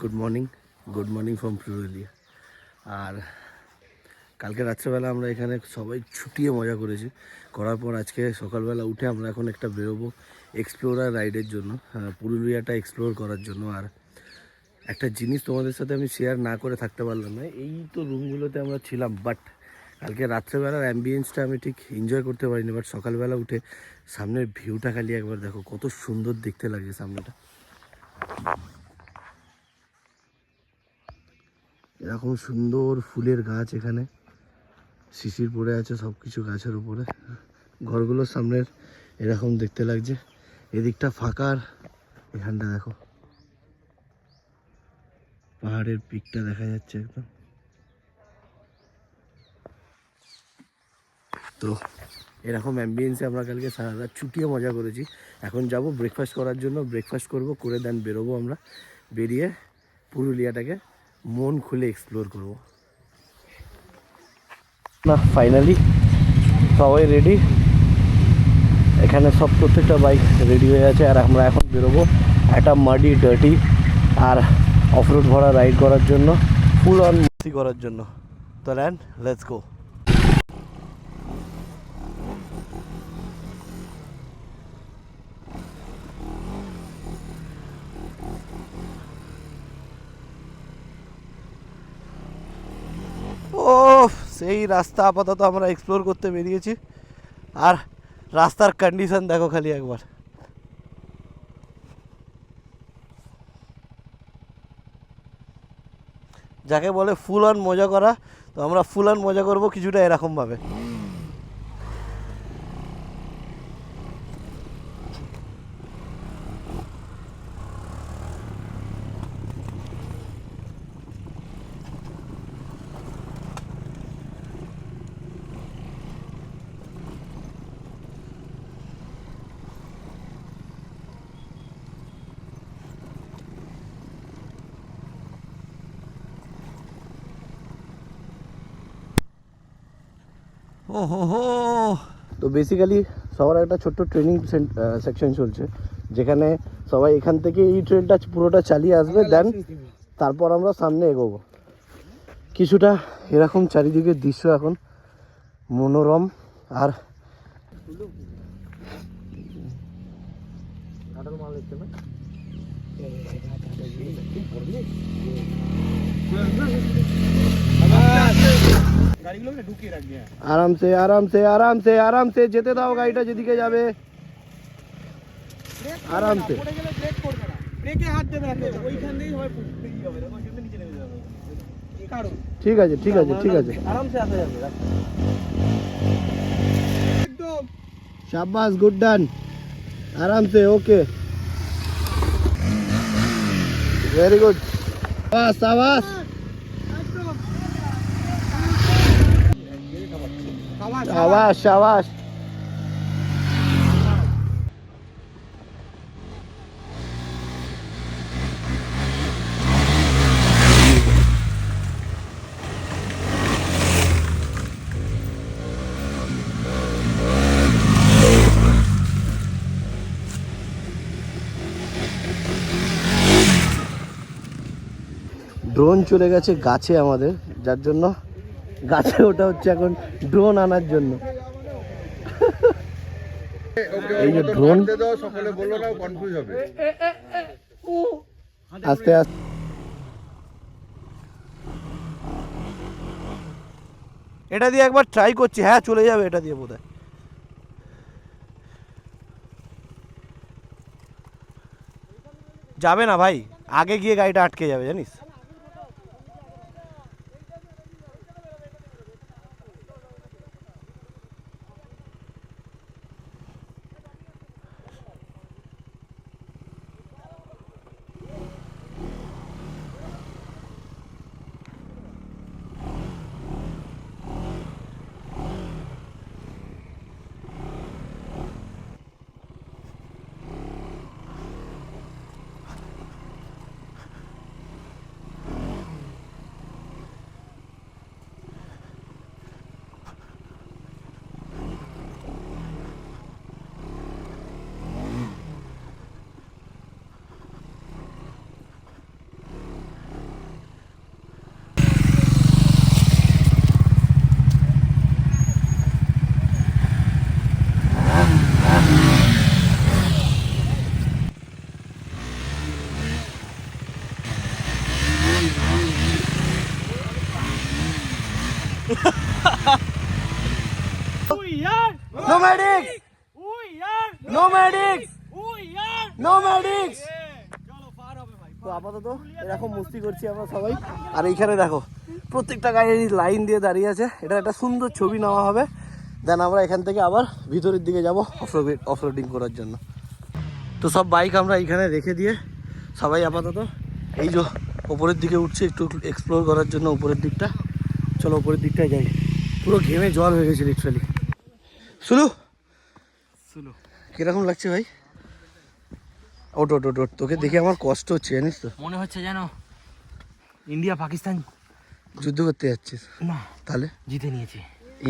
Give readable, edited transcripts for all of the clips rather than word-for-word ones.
Good morning from Purulia. আর কালকে রাত্রেবেলা আমরা এখানে সবাই ছুটিয়ে মজা করেছি, করার পর আজকে সকালবেলা উঠে আমরা এখন একটা বেরোবো এক্সপ্লোরার রাইডের জন্য, পুরুলিয়াটা এক্সপ্লোর করার জন্য। আর একটা জিনিস তোমাদের সাথে আমি শেয়ার না করে থাকতে পারলাম না, এই তো রুমগুলোতে আমরা ছিলাম, বাট কালকে রাত্রেবেলার অ্যাম্বিয়েন্সটা আমি ঠিক এনজয় করতে পারিনি। বাট সকালবেলা উঠে সামনের ভিউটা খালি একবার দেখো, কত সুন্দর দেখতে লাগছে সামনেটা। এরকম সুন্দর ফুলের গাছ, এখানে শিশির পড়ে আছে সব কিছু গাছের উপরে, ঘরগুলোর সামনের এরকম দেখতে লাগছে। এদিকটা ফাঁকার, এখানটা দেখো পাহাড়ের পিকটা দেখা যাচ্ছে একদম। তো এরকম অ্যাম্বিয়েন্সে আমরা কালকে সারা রাত ছুটিয়ে মজা করেছি। এখন যাব ব্রেকফাস্ট করার জন্য, ব্রেকফাস্ট করব, করে দেন বেরোবো আমরা, বেরিয়ে পুরুলিয়াটাকে মন খুলে এক্সপ্লোর করব। না ফাইনালি সবাই রেডি, এখানে সব প্রত্যেকটা বাইক রেডি হয়ে আছে। আর আমরা এখন বেরোবো একটা মাডি ডার্টি আর অফরোড ভরা রাইড করার জন্য, ফুল অন মস্তি করার জন্য। তো র্যান লেটস গো। ও সেই রাস্তা আপাতত আমরা এক্সপ্লোর করতে বেরিয়েছি, আর রাস্তার কন্ডিশন দেখো খালি একবার। যাকে বলে ফুল অন মজা করা, তো আমরা ফুল অন মজা করবো কিছুটা এরকমভাবে। ও হো হো, তো বেসিক্যালি সবার একটা ছোট্ট ট্রেনিং সেকশন চলছে, যেখানে সবাই এখান থেকে এই ট্রেনটা পুরোটা চালিয়ে আসবে, দেন তারপর আমরা সামনে এগোবো। কিছুটা এরকম চারিদিকের দৃশ্য এখন মনোরম। আর আরাম সে আরাম সে আরাম সে আরাম সে যেতে দাও, গাড়িটা যেদিকে যাবে আরাম সে। ঠিক আছে ঠিক আছে ঠিক আছে, আরামসে আসা যাবে। शाबाश, गुड डन, आराम से, ओके, वेरी गुड, शाबाश शाबाश शाबाश शाबाश। ড্রোন চলে গেছে গাছে আমাদের, যার জন্য গাছে ওটা হচ্ছে এখন ড্রোন আনার জন্য। এই যে ড্রোন, সকলে বললো না, কনফিউজ হবে। আস্তে আস্তে এটা দিয়ে একবার ট্রাই করছি, হ্যাঁ চলে যাবে এটা দিয়ে বোধহয়। যাবে না ভাই, আগে গিয়ে গাড়িটা আটকে যাবে জানিস। নোম্যাডিক্স নোম্যাডিক্স নোম্যাডিক্স। তো আপাতত এরকম মস্তি করছি আমরা সবাই। আর এইখানে দেখো প্রত্যেকটা গাড়ি লাইন দিয়ে দাঁড়িয়ে আছে। এটা একটা সুন্দর ছবি নেওয়া হবে, দেন আমরা এখান থেকে আবার ভিতরের দিকে যাব অফরোডিং করার জন্য। তো সব বাইক আমরা এইখানে রেখে দিয়ে সবাই আপাতত এই যে ওপরের দিকে উঠছে একটু এক্সপ্লোর করার জন্য উপরের দিকটা। চলো উপরের দিকটায় যাই। পুরো ঘেমে জল হয়ে গেছে লিটারালি। শুরু কিরকম লাগছে ভাই? ওট ওট ওট, তোকে দেখে আমার কষ্ট হচ্ছে জানিস তো। মনে হচ্ছে যেন ইন্ডিয়া পাকিস্তান যুদ্ধ করতে যাচ্ছিস। না তাহলে জিতে নিয়েছে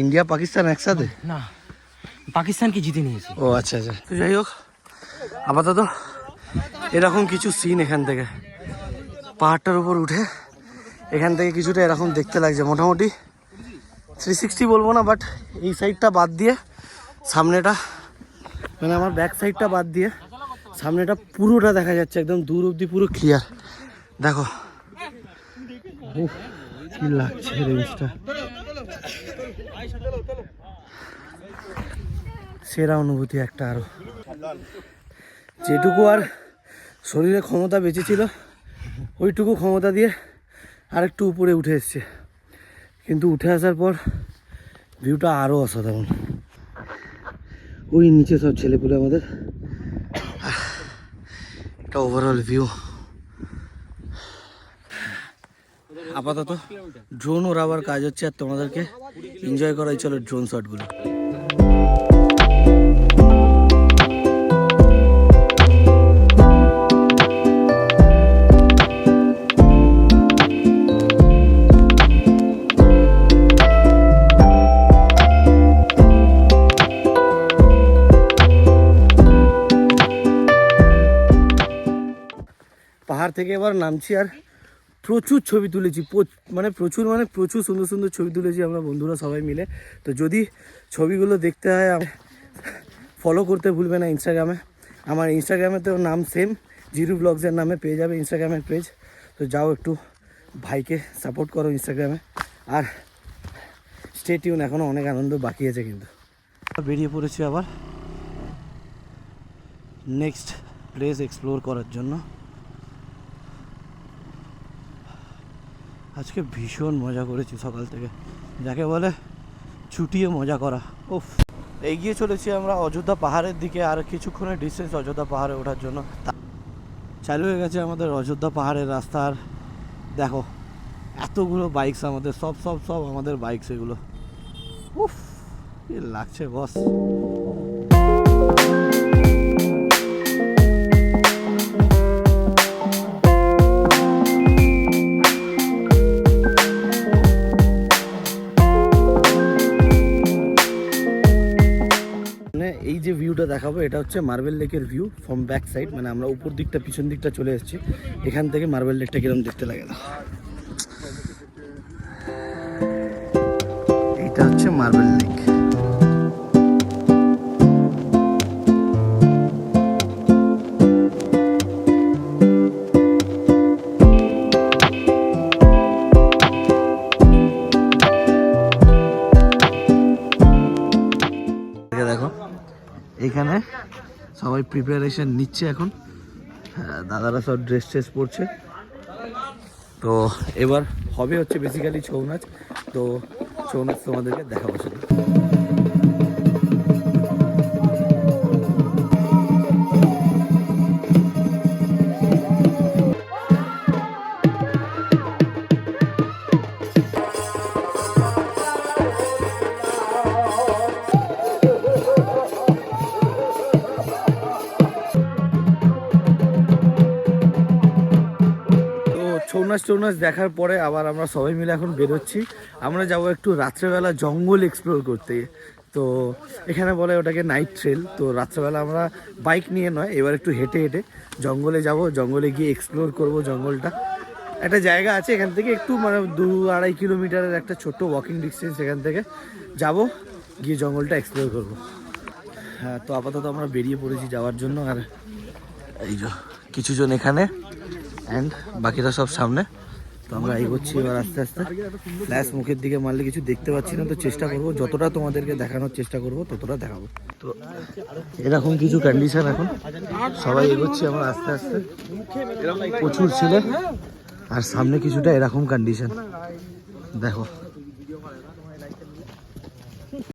ইন্ডিয়া পাকিস্তান একসাথে? না, পাকিস্তানকে জিতে নিয়েছে। ও আচ্ছা আচ্ছা। তো যাই হোক আপাতত এরকম কিছু সিন এখান থেকে পাহাড়টার উপর উঠে এখান থেকে কিছুটা এরকম দেখতে লাগছে। মোটামুটি 360 বলবো না, বাট এই সাইডটা বাদ দিয়ে সামনেটা, মানে আমার ব্যাক সাইডটা বাদ দিয়ে সামনেটা পুরোটা দেখা যাচ্ছে, একদম দূর অবধি পুরো ক্লিয়ার। দেখো কি লাগছে রেঞ্জটা, সেরা অনুভূতি একটা। আরো যেটুকু আর শরীরে ক্ষমতা বেঁচে ছিল ওইটুকু ক্ষমতা দিয়ে আরেকটু উপরে উঠে এসছে, কিন্তু উঠে আসার পর ভিউটা আরও অসাধারণ। ওই নিচে সব ছেলেপুলে আমাদের, একটা ওভারঅল ভিউ। আপাতত ড্রোন ওড়াবার কাজ হচ্ছে আর তোমাদেরকে এনজয় করাই চলো ড্রোন শটগুলো। পাহাড় থেকে এবার নামছি আর প্রচুর ছবি তুলেছি, প্রচুর সুন্দর সুন্দর ছবি তুলেছি আমরা বন্ধুরা সবাই মিলে। তো যদি ছবিগুলো দেখতে হয় ফলো করতে ভুলবে না ইনস্টাগ্রামে। আমার ইনস্টাগ্রামেতেও নাম সেম, জিরু ব্লগসের নামে পেয়ে যাবে ইনস্টাগ্রামের পেজ। তো যাও একটু ভাইকে সাপোর্ট করো ইনস্টাগ্রামে। আর স্টে টিউন, এখনও অনেক আনন্দ বাকি আছে। কিন্তু বেরিয়ে পড়েছি আবার নেক্সট প্লেস এক্সপ্লোর করার জন্য। আজকে ভীষণ মজা করেছি সকাল থেকে, যাকে বলে ছুটিয়ে মজা করা। ওফ, এগিয়ে চলেছি আমরা অযোধ্যা পাহাড়ের দিকে। আর কিছুক্ষণের ডিস্টেন্স অযোধ্যা পাহাড়ে ওঠার জন্য চালু হয়ে গেছে আমাদের অযোধ্যা পাহাড়ের রাস্তা। আর দেখো এতগুলো বাইকস আমাদের, সব আমাদের বাইকস এগুলো। উফ, কি লাগছে বস। এই যে ভিউটা দেখাবো এটা হচ্ছে মার্বেল লেকের ভিউ ফ্রম ব্যাক সাইড, মানে আমরা উপর দিকটা পিছন দিকটা চলে এসেছি। এখান থেকে মার্বেল লেকটা কিরকম দেখতে লাগে। এইটা হচ্ছে মার্বেল লেক। দেখো এখানে সবাই প্রিপারেশন নিচ্ছে এখন, দাদারা সব ড্রেস ট্রেস পরছে। তো এবার হবে হচ্ছে বেসিক্যালি ছৌ নাচ। তো ছৌ নাচ তোমাদেরকে দেখাবো সেটা। ছৌ নাচ দেখার পরে আবার আমরা সবাই মিলে এখন বেরোচ্ছি। আমরা যাবো একটু রাত্রেবেলা জঙ্গল এক্সপ্লোর করতে। তো এখানে বলে ওটাকে নাইট ট্রেল। তো রাত্রেবেলা আমরা বাইক নিয়ে নয়, এবার একটু হেঁটে হেঁটে জঙ্গলে যাব। জঙ্গলে গিয়ে এক্সপ্লোর করব জঙ্গলটা। একটা জায়গা আছে এখান থেকে একটু 2-2.5 কিলোমিটারের একটা ছোট্ট ওয়াকিং ডিস্টেন্স। এখান থেকে যাব, গিয়ে জঙ্গলটা এক্সপ্লোর করব। হ্যাঁ, তো আপাতত আমরা বেরিয়ে পড়েছি যাওয়ার জন্য। আর এই যে কিছুজন এখানে অ্যান্ড বাকিরা সব সামনে। তো আমরা এগোচ্ছি এবার আস্তে আস্তে। ফ্ল্যাশ মুখের দিকে মারলে কিছু দেখতে পাচ্ছি না, তো চেষ্টা করব যতটা তোমাদেরকে দেখানোর চেষ্টা করব ততটা দেখাবো। তো এরকম কিছু কন্ডিশন এখন, সবাই এগোচ্ছি আমরা আস্তে আস্তে, প্রচুর ছেলে আর সামনে কিছুটা এরকম কন্ডিশন দেখো।